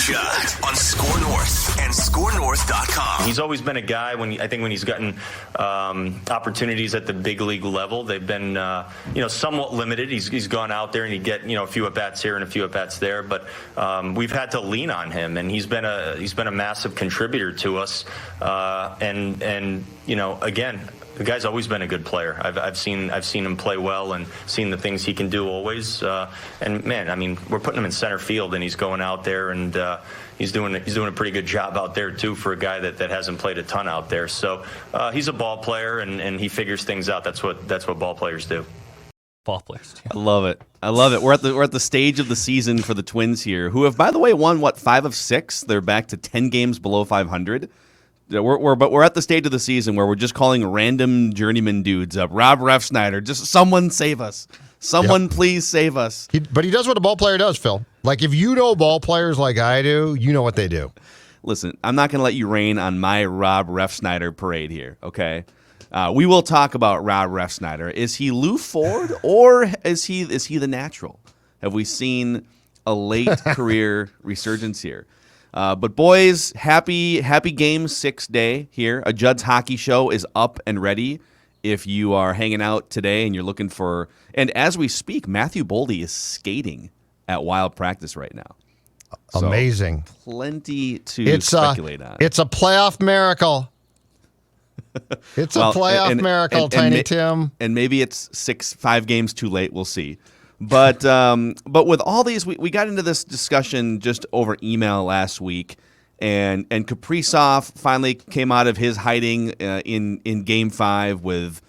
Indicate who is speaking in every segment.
Speaker 1: Judd on Score North and ScoreNorth.com.
Speaker 2: He's always been a guy when he's gotten opportunities at the big league level, they've been somewhat limited. He's gone out there and he'd get a few at bats here and a few at bats there, but we've had to lean on him, and he's been a massive contributor to us. Again, the guy's always been a good player. I've seen him play well and seen the things he can do always. And man, I mean, we're putting him in center field, and he's going out there, and he's doing a pretty good job out there too for a guy that hasn't played a ton out there. So he's a ball player, and he figures things out. That's what ball players do.
Speaker 3: Ball players.
Speaker 4: I love it. We're at the stage of the season for the Twins here, who have, by the way, won 5 of 6. They're back to 10 games below 500. We're at the stage of the season where we're just calling random journeyman dudes up. Rob Refsnyder, just someone save us. Someone please save us.
Speaker 5: But he does what a ball player does, Phil. Like, if you know ball players like I do, you know what they do.
Speaker 4: Listen, I'm not going to let you rain on my Rob Refsnyder parade here, okay? We will talk about Rob Refsnyder. Is he Lou Ford or is he the natural? Have we seen a late career resurgence here? But boys, happy Game 6 day here. A Judd's Hockey Show is up and ready. If you are hanging out today and you're looking for, and as we speak, Matthew Boldy is skating at Wild Practice right now.
Speaker 5: Amazing.
Speaker 4: So plenty to speculate on.
Speaker 5: It's a playoff miracle. It's a playoff miracle, Tiny Tim.
Speaker 4: And maybe it's 5 games too late. We'll see. But with all these, we got into this discussion just over email last week, and Kaprizov finally came out of his hiding in Game 5 with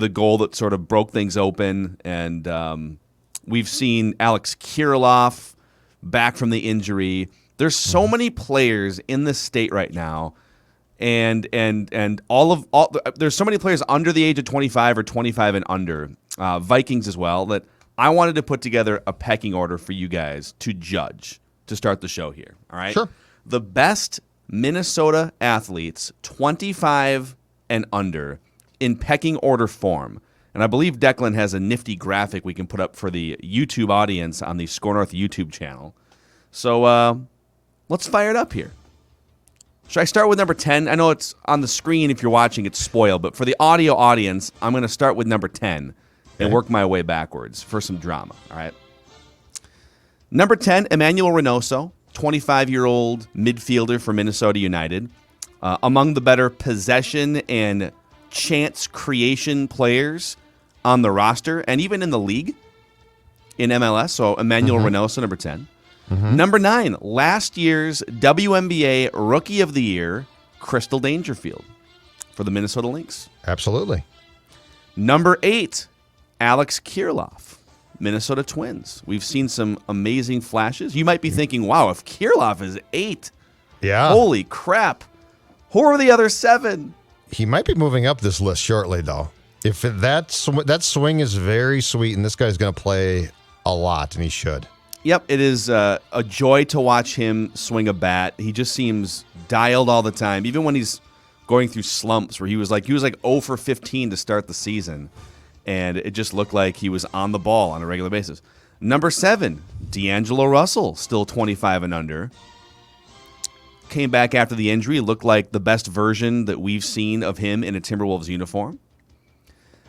Speaker 4: a goal that sort of broke things open, and we've seen Alex Kirilloff back from the injury. There's so many players in this state right now, and there's so many players under the age of 25 or 25 and under, Vikings as well, that I wanted to put together a pecking order for you guys to judge to start the show here. All right?
Speaker 5: Sure.
Speaker 4: The best Minnesota athletes, 25 and under, in pecking order form. And I believe Declan has a nifty graphic we can put up for the YouTube audience on the Score North YouTube channel. So let's fire it up here. Should I start with number 10? I know it's on the screen if you're watching, it's spoiled. But for the audio audience, I'm going to start with number 10. And work my way backwards for some drama, all right? Number 10, Emmanuel Reynoso, 25-year-old midfielder for Minnesota United. Among the better possession and chance creation players on the roster and even in the league in MLS. So Emmanuel Reynoso, number 10. Number 9, last year's WNBA Rookie of the Year, Crystal Dangerfield for the Minnesota Lynx.
Speaker 5: Absolutely.
Speaker 4: Number 8, Alex Kirilloff, Minnesota Twins. We've seen some amazing flashes. You might be thinking, wow, if Kirilloff is 8, holy crap. Who are the other 7?
Speaker 5: He might be moving up this list shortly, though. If that swing is very sweet, and this guy's going to play a lot, and he should.
Speaker 4: Yep, it is a joy to watch him swing a bat. He just seems dialed all the time, even when he's going through slumps where he was like 0 for 15 to start the season. And it just looked like he was on the ball on a regular basis. Number 7, D'Angelo Russell, still 25 and under. Came back after the injury, looked like the best version that we've seen of him in a Timberwolves uniform.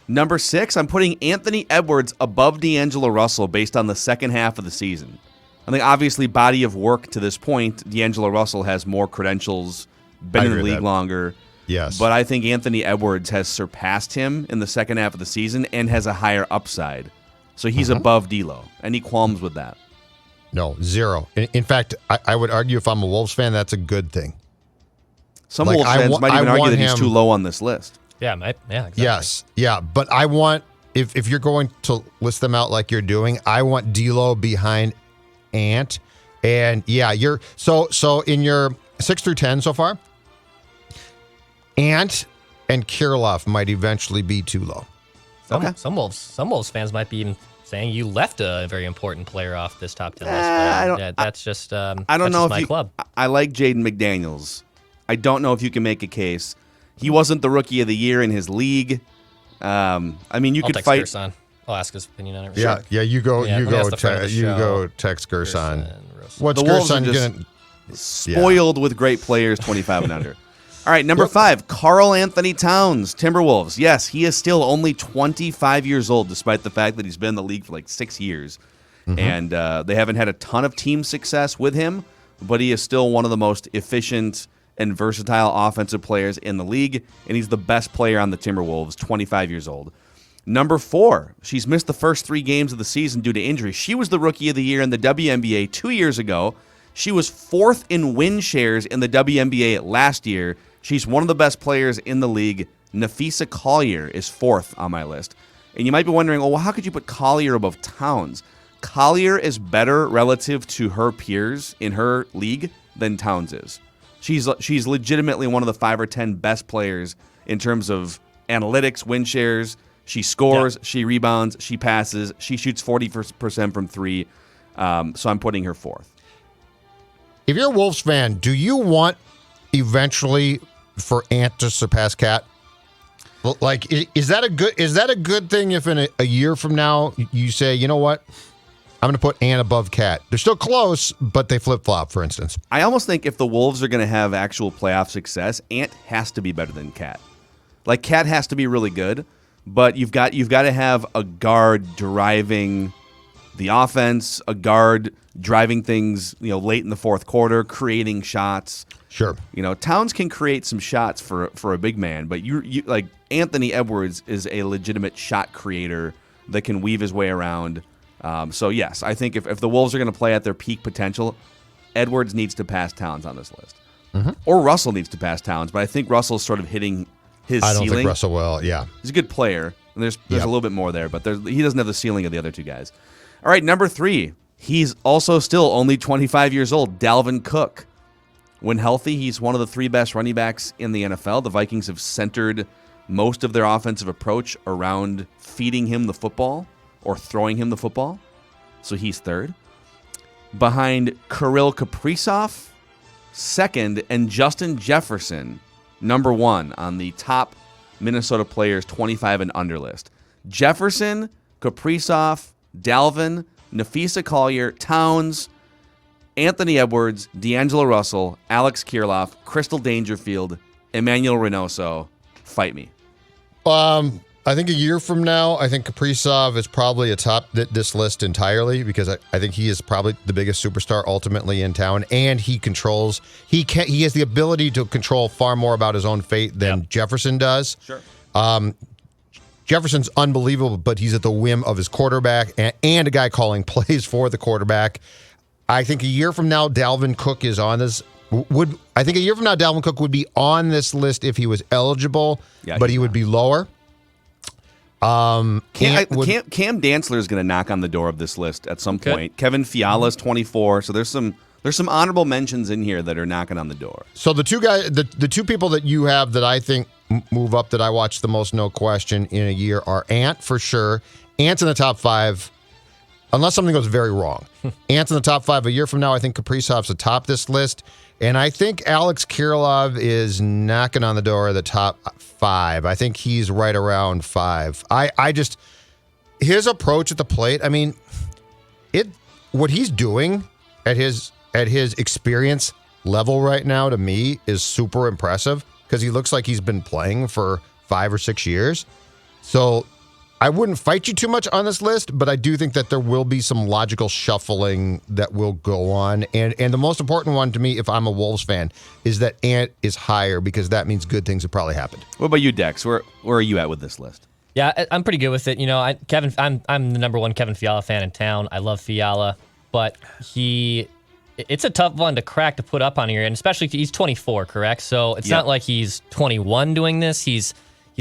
Speaker 4: Number 6, I'm putting Anthony Edwards above D'Angelo Russell based on the second half of the season. I think obviously body of work to this point, D'Angelo Russell has more credentials, been in the league longer.
Speaker 5: Yes.
Speaker 4: But I think Anthony Edwards has surpassed him in the second half of the season and has a higher upside. So he's above D'Lo. Any qualms with that?
Speaker 5: No, 0. In fact, I would argue if I'm a Wolves fan, that's a good thing.
Speaker 4: Some Wolves fans might even argue that he's too low on this list.
Speaker 3: Yeah, exactly.
Speaker 5: Yes, yeah. But I want, if you're going to list them out like you're doing, I want D'Lo behind Ant. And yeah, so in your 6 through 10 so far, Ant and Kirilloff might eventually be too low.
Speaker 3: Some Wolves fans might be even saying you left a very important player off this top 10 list. That's just
Speaker 4: I don't know if
Speaker 3: my club.
Speaker 4: I like Jaden McDaniels. I don't know if you can make a case. He wasn't the Rookie of the Year in his league. I mean, you could fight.
Speaker 3: Gerson. I'll ask his opinion on it.
Speaker 5: Yeah, you go text Gerson. What's Gerson gonna?
Speaker 4: Spoiled with great players, 25 and under. All right, number 5, Karl Anthony Towns, Timberwolves. Yes, he is still only 25 years old, despite the fact that he's been in the league for like 6 years. And they haven't had a ton of team success with him, but he is still one of the most efficient and versatile offensive players in the league, and he's the best player on the Timberwolves, 25 years old. Number 4, she's missed the first 3 games of the season due to injury. She was the Rookie of the Year in the WNBA 2 years ago. She was 4th in win shares in the WNBA last year. She's one of the best players in the league. Napheesa Collier is 4th on my list. And you might be wondering, well, how could you put Collier above Towns? Collier is better relative to her peers in her league than Towns is. She's legitimately one of the 5 or 10 best players in terms of analytics, win shares. She scores, she rebounds, she passes, she shoots 40% from 3. So I'm putting her 4th.
Speaker 5: If you're a Wolves fan, do you want eventually for Ant to surpass Cat? Like, is that a good thing if in a year from now you say, you know what, I'm going to put Ant above Cat? They're still close, but they flip-flop, for instance.
Speaker 4: I almost think if the Wolves are going to have actual playoff success, Ant has to be better than Cat. Like, Cat has to be really good, but you've got to have a guard driving the offense, a guard driving things, late in the fourth quarter, creating shots.
Speaker 5: Sure.
Speaker 4: Towns can create some shots for a big man, but you like Anthony Edwards is a legitimate shot creator that can weave his way around. So yes, I think if the Wolves are going to play at their peak potential, Edwards needs to pass Towns on this list. Or Russell needs to pass Towns, but I think Russell's sort of hitting his ceiling.
Speaker 5: I don't think Russell will, yeah.
Speaker 4: He's a good player, and there's a little bit more there, but he doesn't have the ceiling of the other 2 guys. All right, number 3. He's also still only 25 years old, Dalvin Cook. When healthy, he's one of the 3 best running backs in the NFL. The Vikings have centered most of their offensive approach around feeding him the football or throwing him the football. So he's 3rd. Behind Kirill Kaprizov, 2nd, and Justin Jefferson, number 1 on the top Minnesota players 25 and under list. Jefferson, Kaprizov, Dalvin, Napheesa Collier, Towns, Anthony Edwards, D'Angelo Russell, Alex Kirilloff, Crystal Dangerfield, Emmanuel Reynoso. Fight me.
Speaker 5: I think a year from now, I think Kaprizov is probably atop this list entirely because I think he is probably the biggest superstar ultimately in town, and he has the ability to control far more about his own fate than Jefferson does.
Speaker 4: Sure.
Speaker 5: Jefferson's unbelievable, but he's at the whim of his quarterback and a guy calling plays for the quarterback. I think a year from now, Dalvin Cook is on this. I think a year from now, Dalvin Cook would be on this list if he was eligible, but he would be lower. Cam
Speaker 4: Dantzler is going to knock on the door of this list at some point. Kevin Fiala's 24, so there's some honorable mentions in here that are knocking on the door.
Speaker 5: So the 2 people that you have that I think move up that I watch the most, no question, in a year are Ant for sure. Ant's in the top 5, unless something goes very wrong. Ant's in the top 5 a year from now. I think Kaprizov's atop this list, and I think Alex Kirilloff is knocking on the door of the top 5. I think he's right around 5. I just his approach at the plate. I mean, what he's doing at his experience level right now to me is super impressive because he looks like he's been playing for 5 or 6 years. So I wouldn't fight you too much on this list, but I do think that there will be some logical shuffling that will go on. And the most important one to me, if I'm a Wolves fan, is that Ant is higher because that means good things have probably happened.
Speaker 4: What about you, Dex? Where are you at with this list?
Speaker 3: Yeah, I'm pretty good with it. I'm the number 1 Kevin Fiala fan in town. I love Fiala, but it's a tough one to crack to put up on here, and especially he's 24, correct? So it's not like he's 21 doing this. He's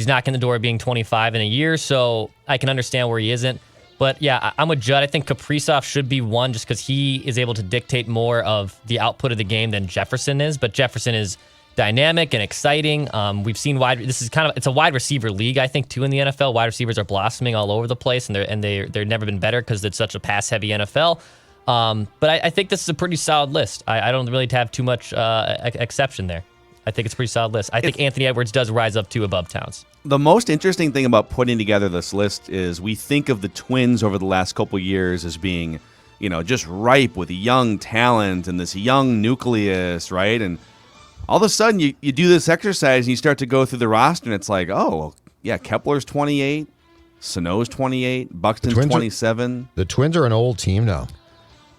Speaker 3: knocking the door being 25 in a year, so I can understand where he isn't. But yeah, I'm with Judd. I think Kaprizov should be 1 just because he is able to dictate more of the output of the game than Jefferson is. But Jefferson is dynamic and exciting. We've seen it's a wide receiver league, I think, too, in the NFL. Wide receivers are blossoming all over the place, and they've never been better because it's such a pass-heavy NFL. But I think this is a pretty solid list. I don't really have too much exception there. I think it's a pretty solid list. I think Anthony Edwards does rise up to above Towns.
Speaker 4: The most interesting thing about putting together this list is we think of the Twins over the last couple years as being, just ripe with young talent and this young nucleus, right? And all of a sudden you do this exercise and you start to go through the roster and it's like, oh, yeah, Kepler's 28, Sano's 28, Buxton's 27.
Speaker 5: The Twins are an old team now.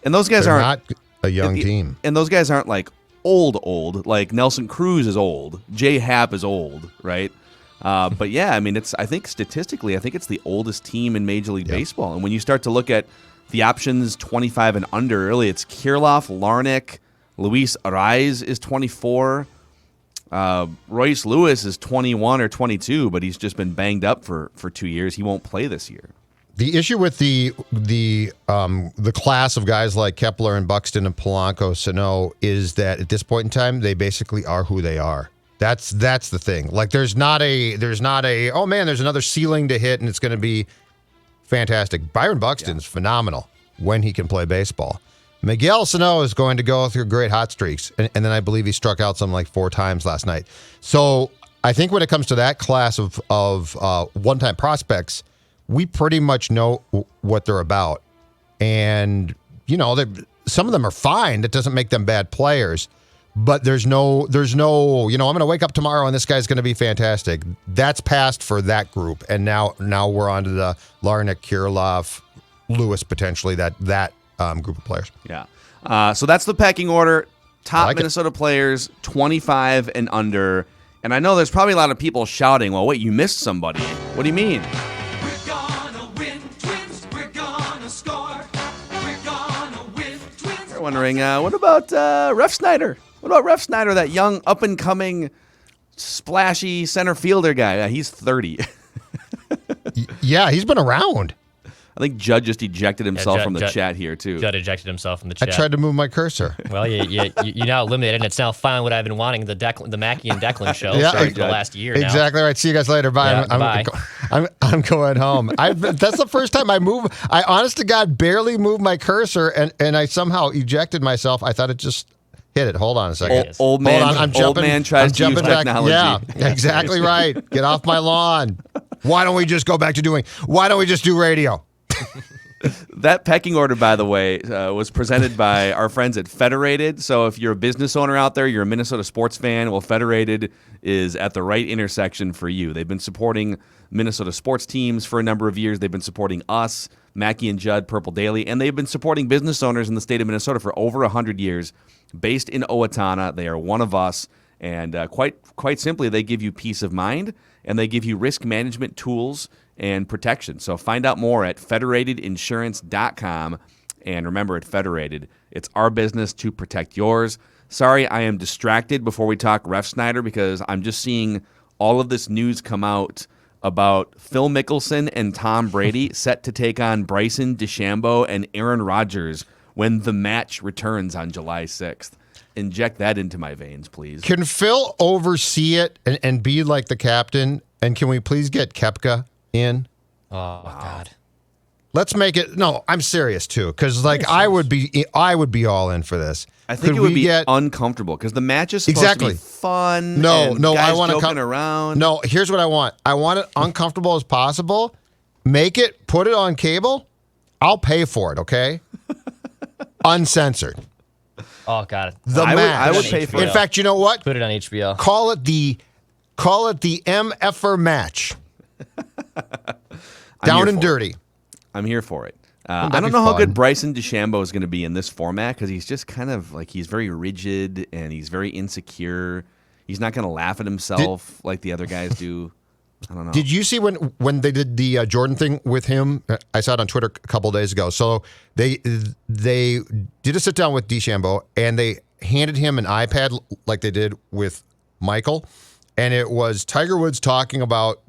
Speaker 4: And those guys
Speaker 5: They're
Speaker 4: aren't
Speaker 5: not a young team.
Speaker 4: And those guys aren't like old. Like Nelson Cruz is old. Jay Happ is old, right? But yeah, I mean, I think statistically, it's the oldest team in Major League Baseball. And when you start to look at the options 25 and under, really, it's Kirilloff, Larnach, Luis Arraez is 24. Royce Lewis is 21 or 22, but he's just been banged up for 2 years. He won't play this year.
Speaker 5: The issue with the class of guys like Kepler and Buxton and Polanco, Sano, is that at this point in time they basically are who they are. That's the thing. Like there's not a oh man, there's another ceiling to hit and it's going to be fantastic. Byron Buxton's phenomenal when he can play baseball. Miguel Sano is going to go through great hot streaks, and then I believe he struck out something like 4 times last night. So I think when it comes to that class of one-time prospects, we pretty much know what they're about. And, some of them are fine. That doesn't make them bad players. But there's no, I'm going to wake up tomorrow and this guy's going to be fantastic. That's past for that group. And now we're on to the Larnach, Kirilloff, Lewis, potentially, that group of players.
Speaker 4: Yeah. So that's the pecking order. Top
Speaker 5: like
Speaker 4: Minnesota players, 25 and under. And I know there's probably a lot of people shouting, well, wait, you missed somebody. What do you mean?
Speaker 6: We're gonna win, Twins. We're gonna score. We're gonna win, Twins.
Speaker 4: You're wondering, what about Refsnyder? What about Refsnyder, that young, up-and-coming, splashy center fielder guy? Yeah, he's 30.
Speaker 5: Yeah, he's been around.
Speaker 4: I think Judd just ejected himself
Speaker 3: Judd-
Speaker 4: from the
Speaker 3: Judd-
Speaker 4: chat here, too.
Speaker 3: Judd ejected himself from the
Speaker 5: I
Speaker 3: chat.
Speaker 5: tried to move my cursor.
Speaker 3: Well, you now eliminated, and it's now finally what I've been wanting, the Mackey and Declan show for the last year now.
Speaker 5: Exactly right. See you guys later. Bye.
Speaker 3: Yeah, bye.
Speaker 5: I'm going home. That's the first time I honest to God, barely moved my cursor, and I somehow ejected myself. I thought it just hit it. Hold on a second.
Speaker 4: Old man,
Speaker 5: Hold on, I'm
Speaker 4: old
Speaker 5: jumping,
Speaker 4: man tries to use
Speaker 5: back.
Speaker 4: technology.
Speaker 5: Yeah, exactly right. Get off my lawn. Why don't we just do radio?
Speaker 4: That pecking order, by the way, was presented by our friends at Federated. So if you're a business owner out there, you're a Minnesota sports fan, well, Federated is at the right intersection for you. They've been supporting Minnesota sports teams for a number of years. They've been supporting us, Mackey and Judd, Purple Daily, and they've been supporting business owners in the state of Minnesota for over 100 years. Based in Owatonna, they are one of us, and quite simply, they give you peace of mind, and they give you risk management tools and protection. So find out more at federatedinsurance.com. And remember, at Federated, it's our business to protect yours. Sorry, I am distracted before we talk Refsnyder because I'm just seeing all of this news come out about Phil Mickelson and Tom Brady set to take on Bryson DeChambeau and Aaron Rodgers when the match returns on July 6th. Inject that into my veins, please.
Speaker 5: Can Phil oversee it and be like the captain? And can we please get Koepka in?
Speaker 3: Oh, God.
Speaker 5: Let's make it. No, I'm serious too, because I would be all in for this.
Speaker 4: I think it would be uncomfortable because the match is supposed to be fun.
Speaker 5: No,
Speaker 4: guys
Speaker 5: I want to
Speaker 4: joking around.
Speaker 5: No, here's what I want. I want it uncomfortable as possible. Put it on cable. I'll pay for it. Okay, uncensored.
Speaker 3: Oh, God.
Speaker 5: Match.
Speaker 4: I would pay for it.
Speaker 5: In fact, you know what?
Speaker 3: Put it on HBO.
Speaker 5: Call it the MFer match. Down and dirty.
Speaker 4: I'm here for it. I don't know how good Bryson DeChambeau is going to be in this format because he's just kind of like he's very rigid and he's very insecure. He's not going to laugh at himself like the other guys do. I don't know.
Speaker 5: Did you see when they did the Jordan thing with him? I saw it on Twitter a couple of days ago. So they did a sit down with DeChambeau and they handed him an iPad like they did with Michael, and it was Tiger Woods talking about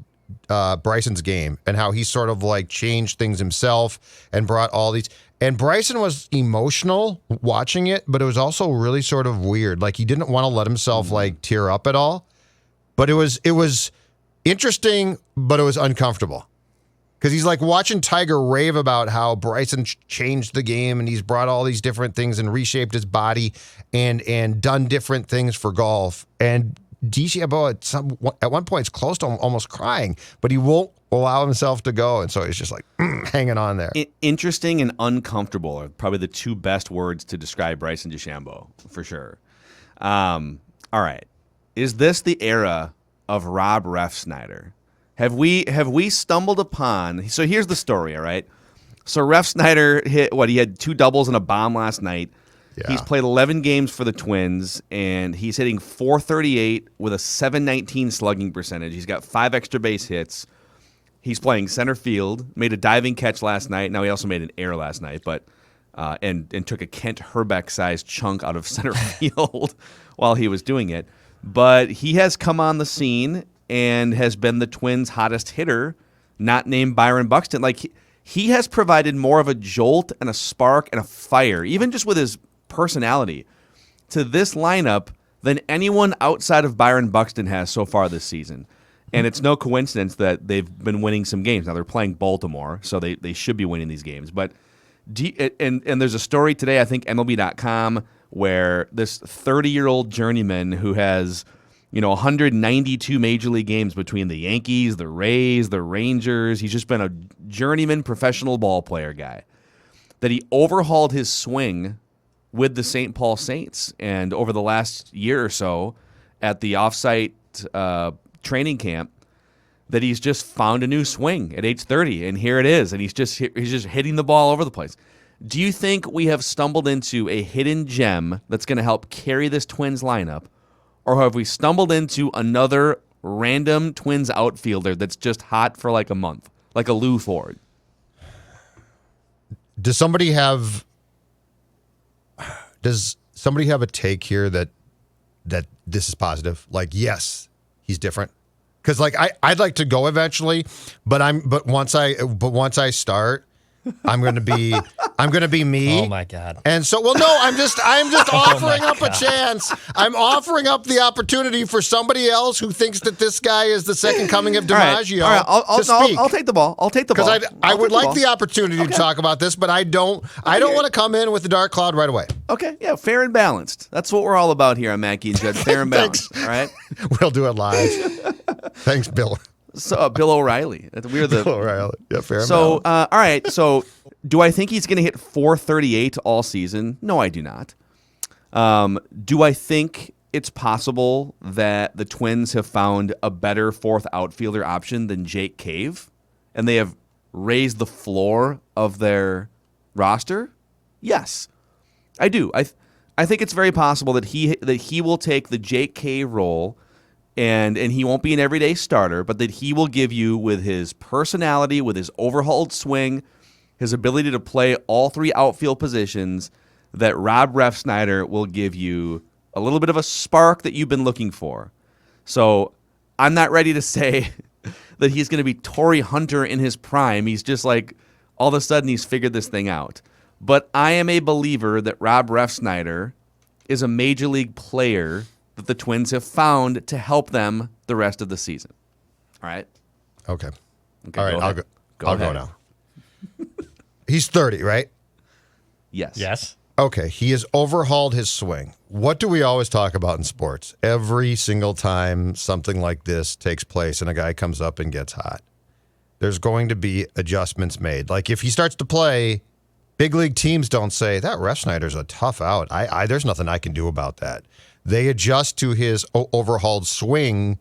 Speaker 5: Bryson's game and how he sort of like changed things himself and brought all these. And Bryson was emotional watching it, but it was also really sort of weird. Like he didn't want to let himself like tear up at all. But it was interesting, but it was uncomfortable. Because he's like watching Tiger rave about how Bryson changed the game and he's brought all these different things and reshaped his body and done different things for golf. And DeChambeau at one point is close to almost crying, but he won't allow himself to go. And so he's just like hanging on there.
Speaker 4: Interesting and uncomfortable are probably the two best words to describe Bryson DeChambeau, for sure. All right. Is this the era of Rob Refsnyder? Have we stumbled upon... So here's the story, all right? So Refsnyder hit, he had 2 doubles and a bomb last night.
Speaker 5: Yeah.
Speaker 4: He's played 11 games for the Twins, and he's hitting .438 with a .719 slugging percentage. He's got 5 extra base hits. He's playing center field, made a diving catch last night. Now, he also made an error last night, but and took a Kent Herbeck-sized chunk out of center field while he was doing it. But he has come on the scene and has been the Twins' hottest hitter, not named Byron Buxton. Like, he has provided more of a jolt and a spark and a fire, even just with his personality, to this lineup than anyone outside of Byron Buxton has so far this season. And it's no coincidence that they've been winning some games. Now, they're playing Baltimore, so they should be winning these games. But and there's a story today, I think, MLB.com, where this 30-year-old journeyman who has 192 major league games between the Yankees, the Rays, the Rangers. He's just been a journeyman professional ball player guy. That he overhauled his swing with the St. Paul Saints, and over the last year or so at the offsite training camp, that he's just found a new swing at age 30, and here it is, and he's just hitting the ball over the place. Do you think we have stumbled into a hidden gem that's going to help carry this Twins lineup, or have we stumbled into another random Twins outfielder that's just hot for like a month, like a Lou Ford?
Speaker 5: Does somebody have a take here that this is positive? Like, yes, he's different. Because like I'd like to go eventually, but once I start, I'm gonna be me.
Speaker 3: Oh my God.
Speaker 5: And so I'm just offering up a chance. I'm offering up the opportunity for somebody else who thinks that this guy is the second coming of DiMaggio.
Speaker 4: All right.
Speaker 5: To speak.
Speaker 4: I'll take the ball.
Speaker 5: Because I would like the opportunity to talk about this, but I don't want to come in with the dark cloud right away.
Speaker 4: Okay, yeah, fair and balanced. That's what we're all about here on Mackey and Judd. Fair and balanced. All right.
Speaker 5: We'll do it live. Thanks, Bill.
Speaker 4: So Bill O'Reilly. We're the
Speaker 5: Bill O'Reilly. Yeah, fair.
Speaker 4: So all right. So do I think he's going to hit .438 all season? No, I do not. Do I think it's possible that the Twins have found a better fourth outfielder option than Jake Cave, and they have raised the floor of their roster? Yes, I do. I think it's very possible that he will take the Jake Cave role, and he won't be an everyday starter, but that he will give you, with his personality, with his overhauled swing, his ability to play all 3 outfield positions, that Rob Refsnyder will give you a little bit of a spark that you've been looking for. So I'm not ready to say that he's going to be Torrey Hunter in his prime. He's just like, all of a sudden he's figured this thing out. But I am a believer that Rob Refsnyder is a major league player that the Twins have found to help them the rest of the season. All right?
Speaker 5: Okay.
Speaker 4: Okay,
Speaker 5: All right, I'll go
Speaker 4: ahead.
Speaker 5: now. He's 30, right?
Speaker 4: Yes.
Speaker 3: Yes.
Speaker 5: Okay, he has overhauled his swing. What do we always talk about in sports? Every single time something like this takes place and a guy comes up and gets hot, there's going to be adjustments made. Like if he starts to play, big league teams don't say, that Refsnyder's a tough out. There's nothing I can do about that. They adjust to his overhauled swing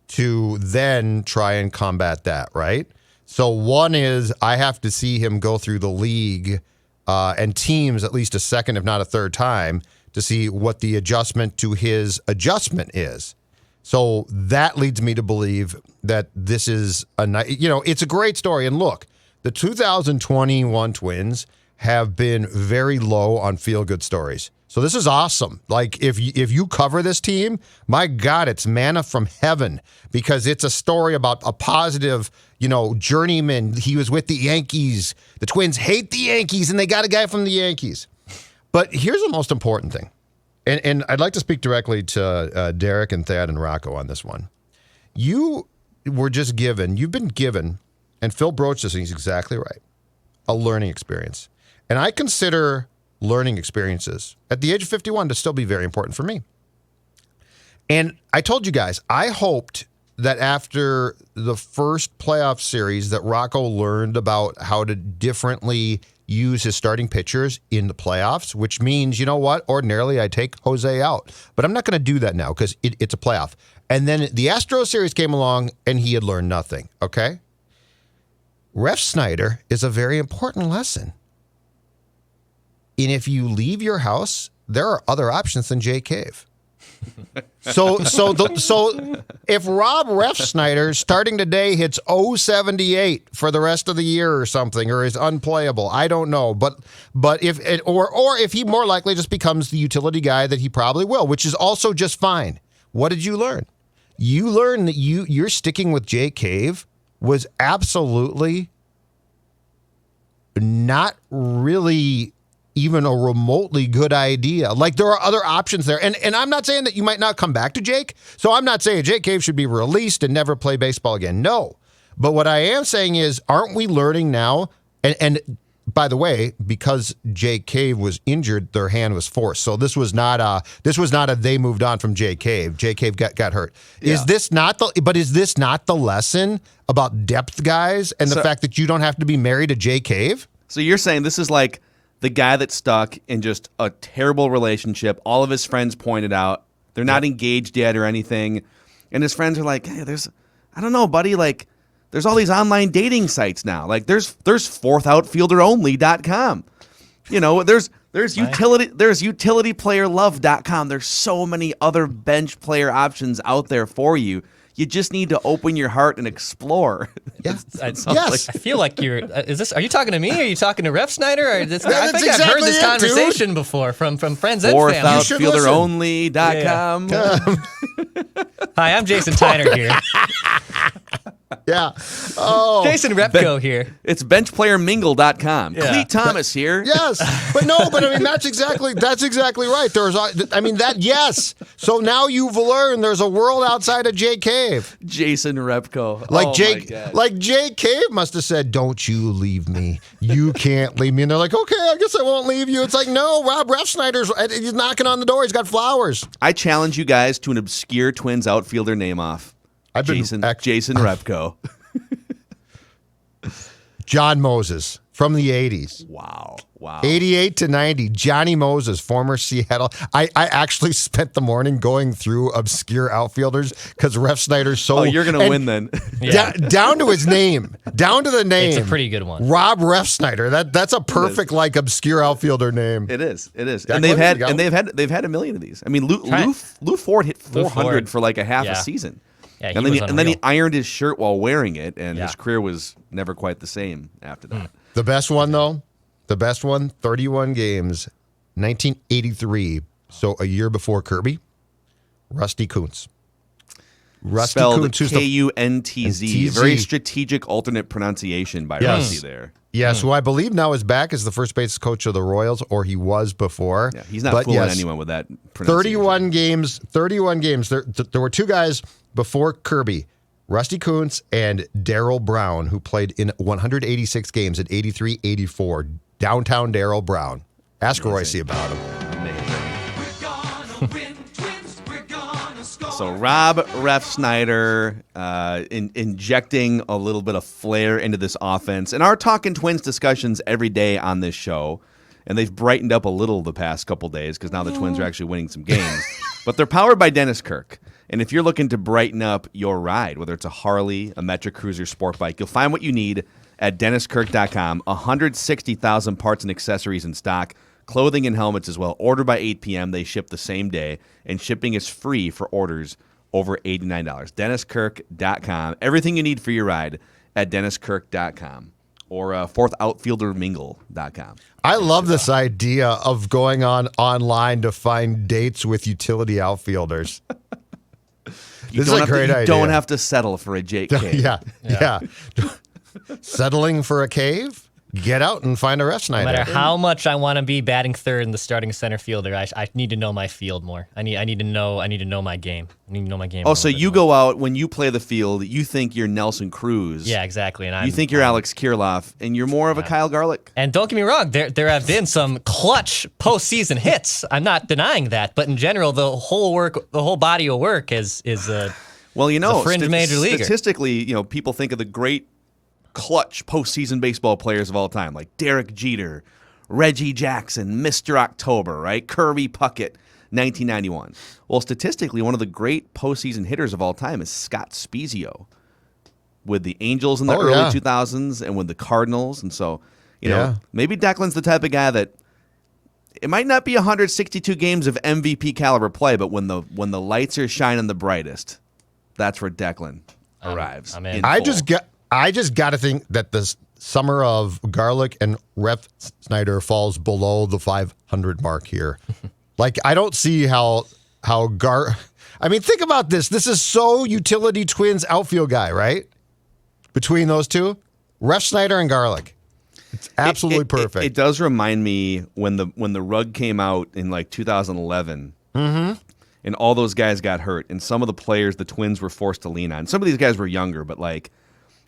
Speaker 5: to then try and combat that, right? So one is I have to see him go through the league and teams at least a second, if not a third time, to see what the adjustment to his adjustment is. So that leads me to believe that this is it's a great story. And look, the 2021 Twins have been very low on feel-good stories. So this is awesome. Like if you cover this team, my God, it's manna from heaven, because it's a story about a positive, journeyman. He was with the Yankees. The Twins hate the Yankees, and they got a guy from the Yankees. But here's the most important thing, and I'd like to speak directly to Derek and Thad and Rocco on this one. You've been given, and Phil broached this, and he's exactly right, a learning experience. And I consider learning experiences at the age of 51 to still be very important for me. And I told you guys, I hoped that after the first playoff series that Rocco learned about how to differently use his starting pitchers in the playoffs, which means, you know what? Ordinarily, I take Jose out. But I'm not going to do that now because it's a playoff. And then the Astros series came along, and he had learned nothing, okay? Refsnyder is a very important lesson. And if you leave your house, there are other options than Jay Cave. So if Rob Refsnyder starting today hits 078 for the rest of the year or something, or is unplayable, I don't know. But if it, or if he more likely just becomes the utility guy that he probably will, which is also just fine. What did you learn? You learned that you're sticking with Jay Cave was absolutely not really even a remotely good idea. Like, there are other options there. And I'm not saying that you might not come back to Jake. So I'm not saying Jake Cave should be released and never play baseball again. No. But what I am saying is, aren't we learning now? And by the way, because Jake Cave was injured, their hand was forced. So this was not a they moved on from Jake Cave. Jake Cave got hurt. Yeah. Is this not the lesson about depth guys and the fact that you don't have to be married to Jake Cave?
Speaker 4: So you're saying this is like the guy that's stuck in just a terrible relationship. All of his friends pointed out they're not engaged yet or anything. And his friends are like, hey, I don't know, buddy, like, there's all these online dating sites now. Like, there's fourthoutfielderonly.com. You know, there's utilityplayerlove.com. There's so many other bench player options out there for you. You just need to open your heart and explore.
Speaker 5: Yeah.
Speaker 3: Yes. I feel like are you talking to me? Are you talking to Refsnyder? I think
Speaker 5: exactly
Speaker 3: I've heard this conversation
Speaker 5: dude.
Speaker 3: before from friends and family.
Speaker 4: Fourthoutfielderonly.com.
Speaker 3: Yeah. Hi, I'm Jason Tyner here.
Speaker 5: Yeah. Oh.
Speaker 3: Jason Repko here.
Speaker 4: It's benchplayermingle.com.
Speaker 3: Yeah.
Speaker 4: Cleet Thomas here.
Speaker 5: Yes. But I mean, that's exactly right. Yes. So now you've learned there's a world outside of Jay Cave.
Speaker 4: Jason Repko.
Speaker 5: Like Jay Cave must have said, don't you leave me. You can't leave me. And they're like, okay, I guess I won't leave you. It's like, no, Rob Refsnyder's he's knocking on the door. He's got flowers.
Speaker 4: I challenge you guys to an obscure Twins outfielder name off. Jason Repko.
Speaker 5: John Moses from the 80s.
Speaker 4: Wow.
Speaker 5: 88 to 90. Johnny Moses, former Seattle. I actually spent the morning going through obscure outfielders because Refsnyder's so...
Speaker 4: Oh, you're going to win then.
Speaker 3: Yeah.
Speaker 5: Down to his name. Down to the name.
Speaker 3: It's a pretty good one.
Speaker 5: Rob Refsnyder. That's a perfect obscure outfielder name.
Speaker 4: It is. And they've had a million of these. I mean, Lou Ford hit 400 for like a half a season.
Speaker 3: Yeah,
Speaker 4: and then he ironed his shirt while wearing it, and his career was never quite the same after that.
Speaker 5: The best one, though, 31 games, 1983, so a year before Kirby, Rusty Kuntz.
Speaker 4: Spelled Kuntz. Very strategic alternate pronunciation by Rusty there.
Speaker 5: Yes, who I believe now is back as the first base coach of the Royals, or he was before.
Speaker 4: Yeah, he's not fooling anyone with that pronunciation.
Speaker 5: 31 games. There were two guys before Kirby, Rusty Kuntz and Darrell Brown, who played in 186 games at 83-84. Downtown Darrell Brown. Ask Royce about him.
Speaker 4: So Rob Refsnyder injecting a little bit of flair into this offense. And our Talking Twins discussions every day on this show, and they've brightened up a little the past couple days because now the Twins are actually winning some games. But they're powered by Dennis Kirk. And if you're looking to brighten up your ride, whether it's a Harley, a Metric Cruiser, sport bike, you'll find what you need at DennisKirk.com. 160,000 parts and accessories in stock. Clothing and helmets as well. Order by 8 p.m. They ship the same day, and shipping is free for orders over $89. DennisKirk.com. Everything you need for your ride at DennisKirk.com or fourthoutfieldermingle.com.
Speaker 5: I love this idea of going online to find dates with utility outfielders. This is a great idea.
Speaker 4: You don't have to settle for a Jake Cave.
Speaker 5: Yeah. Settling for a cave? Get out and find a Refsnyder.
Speaker 3: No matter how much I want to be batting third in the starting center fielder, I need to know my field more. I need to know my game. I need to know my game.
Speaker 4: Oh, so you go out when you play the field, you think you're Nelson Cruz.
Speaker 3: Yeah, exactly. And
Speaker 4: you think you're Alex Kirilloff, and you're more of a Kyle Garlick.
Speaker 3: And don't get me wrong, there have been some clutch postseason hits. I'm not denying that, but in general, the whole body of work is
Speaker 4: Well,
Speaker 3: He's a fringe major leaguer.
Speaker 4: statistically, people think of the great clutch postseason baseball players of all time, like Derek Jeter, Reggie Jackson, Mr. October, right? Kirby Puckett, 1991. Well, statistically, one of the great postseason hitters of all time is Scott Spezio with the Angels in the early 2000s and with the Cardinals. And so, maybe Declan's the type of guy that it might not be 162 games of MVP caliber play, but when the lights are shining the brightest, that's where Declan arrives.
Speaker 3: I'm in.
Speaker 5: I just got to think that this summer of Garlic and Refsnyder falls below the 500 mark here. Like, I don't see how I mean, think about this. This is so utility Twins outfield guy, right? Between those two, Refsnyder and Garlic. It's absolutely perfect.
Speaker 4: It does remind me when the rug came out in like 2011. Mm-hmm. And all those guys got hurt, and some of the players the Twins were forced to lean on. Some of these guys were younger, but like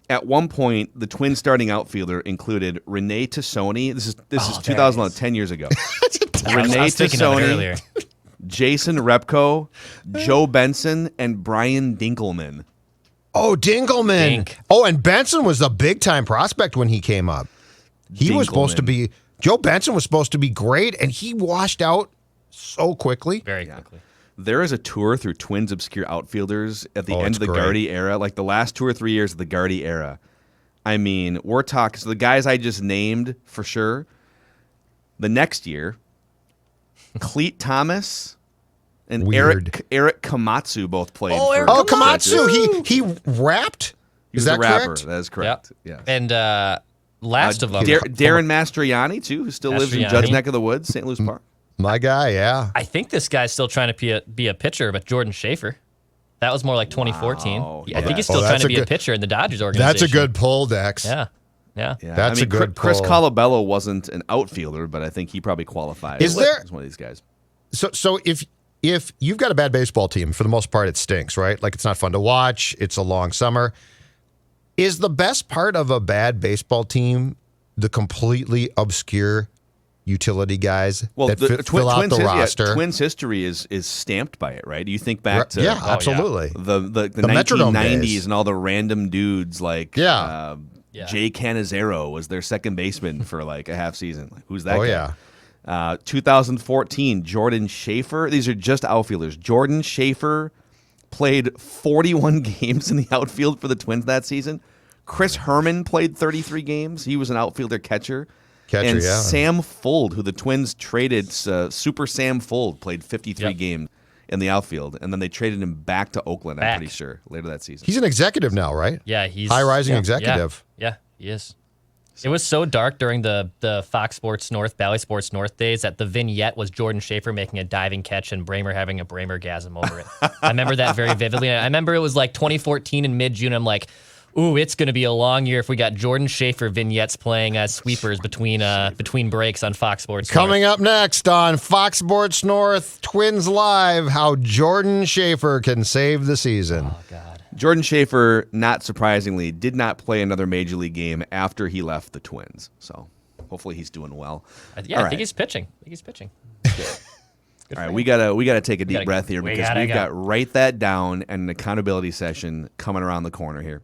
Speaker 4: at one point, the Twins starting outfielder included Renee Tassoni. This is 2011, 10 years ago. Renee Tassoni, Jason Repko, Joe Benson, and Brian Dinkelman.
Speaker 5: Oh, Dinkelman.
Speaker 3: Dink.
Speaker 5: Oh, and Benson was a big-time prospect when he came up. He was supposed to be – Joe Benson was supposed to be great, and he washed out so quickly.
Speaker 3: Very quickly.
Speaker 4: There is a tour through Twins obscure outfielders at the end of the
Speaker 5: great.
Speaker 4: Gardy era, like the last 2 or 3 years of the Gardy era. I mean, we're talking – so the guys I just named for sure, the next year, Cleet Thomas and
Speaker 5: Weird.
Speaker 4: Eric Komatsu both played.
Speaker 5: Oh, Komatsu. He rapped?
Speaker 4: He was
Speaker 5: that
Speaker 4: the rapper.
Speaker 5: correct?
Speaker 4: That is correct. Yes.
Speaker 3: And last of them.
Speaker 4: Darren Mastriani, too, who still lives in
Speaker 3: Mastriani.
Speaker 4: Judd's neck of the woods, St. Louis Park.
Speaker 5: My guy, yeah.
Speaker 3: I think this guy's still trying to be a pitcher, but Jordan Schaefer. That was more like 2014.
Speaker 4: Wow.
Speaker 3: I think he's still trying to be a pitcher in the Dodgers organization.
Speaker 5: That's a good pull, Dex.
Speaker 3: Yeah.
Speaker 5: That's a good
Speaker 4: Chris
Speaker 5: pull.
Speaker 4: Colabello wasn't an outfielder, but I think he probably qualifies.
Speaker 5: Is there-
Speaker 4: as one of these guys?
Speaker 5: So if you've got a bad baseball team, for the most part, it stinks, right? Like, it's not fun to watch. It's a long summer. Is the best part of a bad baseball team the completely obscure utility guys that fill out the roster?
Speaker 4: Twins history is stamped by it, right? Do you think back to
Speaker 5: absolutely.
Speaker 4: the
Speaker 5: Metrodome
Speaker 4: 1990s
Speaker 5: days.
Speaker 4: and all the random dudes like
Speaker 5: Yeah.
Speaker 4: Jay Canizero was their second baseman for like a half season. Like, who's that guy?
Speaker 5: Yeah.
Speaker 4: 2014, Jordan Schaefer. These are just outfielders. Jordan Schaefer played 41 games in the outfield for the Twins that season. Chris Herman played 33 games. He was an outfielder catcher. And Sam Fuld, who the Twins traded, Super Sam Fuld, played 53 games in the outfield. And then they traded him back to Oakland, I'm pretty sure, later that season.
Speaker 5: He's an executive now, right?
Speaker 3: Yeah, he's
Speaker 5: high-rising executive.
Speaker 3: Yeah, he is. It was so dark during the Fox Sports North, Bally Sports North days that the vignette was Jordan Schaefer making a diving catch and Bramer having a Bramer-gasm over it. I remember that very vividly. I remember it was like 2014 in mid-June. I'm like, ooh, it's going to be a long year if we got Jordan Schaefer vignettes playing sweepers between breaks on Fox Sports
Speaker 5: Coming up next on Fox Sports North, Twins Live, how Jordan Schaefer can save the season.
Speaker 3: Oh, God.
Speaker 4: Jordan Schaefer, not surprisingly, did not play another major league game after he left the Twins. So hopefully he's doing well.
Speaker 3: I think he's pitching.
Speaker 4: All right, we gotta take a deep breath here because we've got Write That Down and an accountability session coming around the corner here.